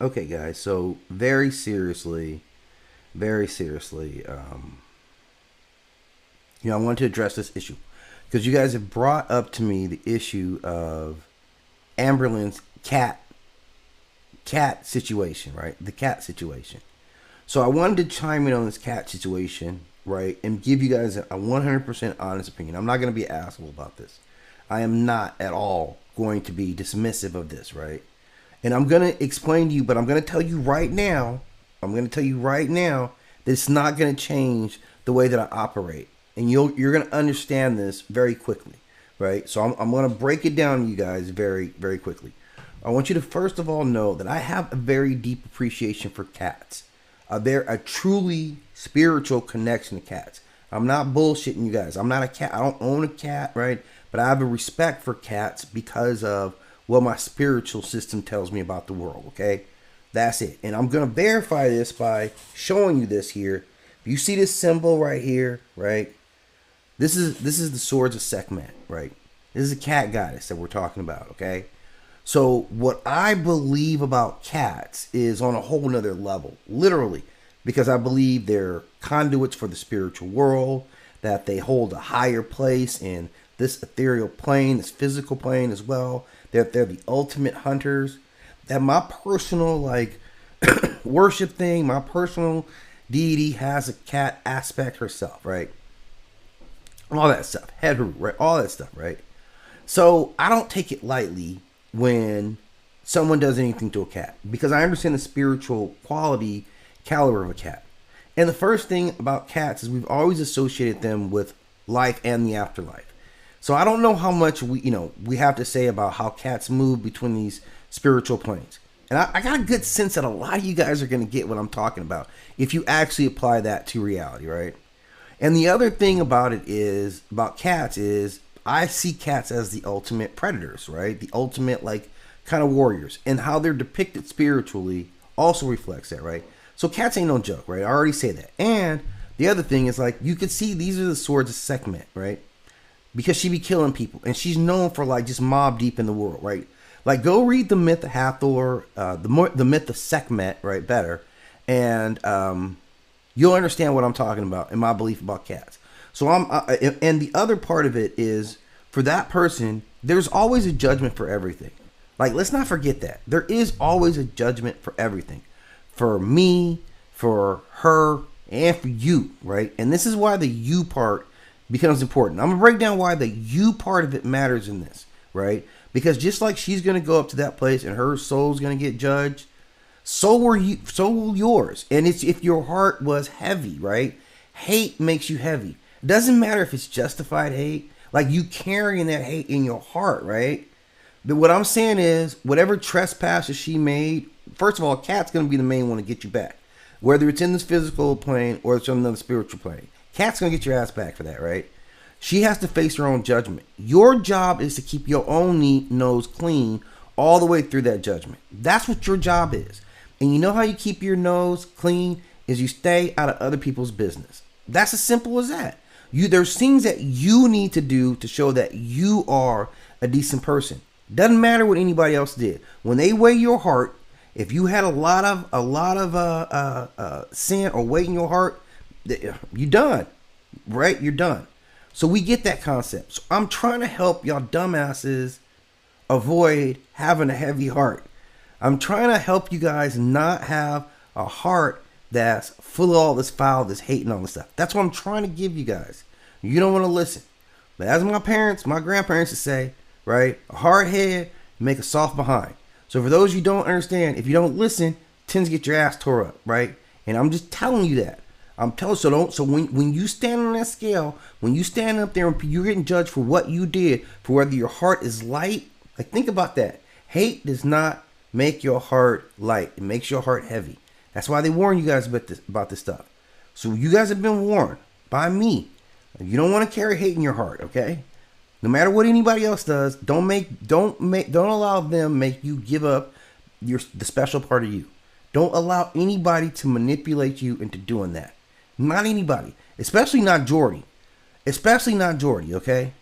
Okay, guys. So very seriously, I wanted to address this issue because you guys have brought up to me the issue of Amberlynn's cat situation, right? The cat situation. So I wanted to chime in on this cat situation, right, and give you guys a 100% honest opinion. I'm not going to be an asshole about this. I am not at all going to be dismissive of this, right? And I'm going to explain to you, but I'm going to tell you right now, that it's not going to change the way that I operate. And you're going to understand this very quickly, right? So I'm going to break it down to you guys very, very quickly. I want you to first of all know that I have a very deep appreciation for cats. They're a truly spiritual connection to cats. I'm not bullshitting you guys. I'm not a cat. I don't own a cat, right? But I have a respect for cats because of what my spiritual system tells me about the world, okay? That's it. And I'm going to verify this by showing you this here. You see this symbol right here, right? This is the swords of Sekhmet, right? This is a cat goddess that we're talking about, okay? So what I believe about cats is on a whole nother level, literally, because I believe they're conduits for the spiritual world, that they hold a higher place in this ethereal plane, this physical plane as well, that they're the ultimate hunters, that my personal worship thing, my personal deity has a cat aspect herself, right? All that stuff, head, right? All that stuff, right? So I don't take it lightly when someone does anything to a cat because I understand the spiritual quality caliber of a cat. And the first thing about cats is we've always associated them with life and the afterlife. So I don't know how much we have to say about how cats move between these spiritual planes. And I got a good sense that a lot of you guys are going to get what I'm talking about if you actually apply that to reality, right? And the other thing about cats is I see cats as the ultimate predators, right? The ultimate kind of warriors, and how they're depicted spiritually also reflects that, right? So cats ain't no joke, right? I already say that. And the other thing is you could see these are the swords of Sekhmet, right? Because she be killing people, and she's known for just mob deep in the world, right? Go read the myth of Hathor, the myth of Sekhmet, right? Better, and you'll understand what I'm talking about in my belief about cats. So and the other part of it is for that person, there's always a judgment for everything. Let's not forget that there is always a judgment for everything, for me, for her, and for you, right? And this is why the you part becomes important. I'm gonna break down why the you part of it matters in this, right? Because just like she's gonna go up to that place and her soul's gonna get judged, so will yours. And it's if your heart was heavy, right? Hate makes you heavy. It doesn't matter if it's justified hate, you carrying that hate in your heart, right? But what I'm saying is, whatever trespasses she made, first of all, Cat's gonna be the main one to get you back, whether it's in this physical plane or it's on another spiritual plane. Cat's gonna get your ass back for that, right? She has to face her own judgment. Your job is to keep your own nose clean all the way through that judgment. That's what your job is. And you know how you keep your nose clean is you stay out of other people's business. That's as simple as that. There's things that you need to do to show that you are a decent person. Doesn't matter what anybody else did. When they weigh your heart, if you had a lot of sin or weight in your heart, you're done, right? You're done. So we get that concept. So I'm trying to help y'all dumbasses avoid having a heavy heart. I'm trying to help you guys not have a heart that's full of all this foul, this hate and all this stuff. That's what I'm trying to give you guys. You don't want to listen. But as my grandparents would say, right? A hard head make a soft behind. So for those you don't understand, if you don't listen, tends to get your ass tore up, right? And I'm just telling you that. So when you stand on that scale, when you stand up there and you're getting judged for what you did, for whether your heart is light, think about that. Hate does not make your heart light. It makes your heart heavy. That's why they warn you guys about this stuff. So you guys have been warned by me. You don't want to carry hate in your heart, okay? No matter what anybody else does, don't allow them make you give up the special part of you. Don't allow anybody to manipulate you into doing that. Not anybody, especially not Jordy. Okay?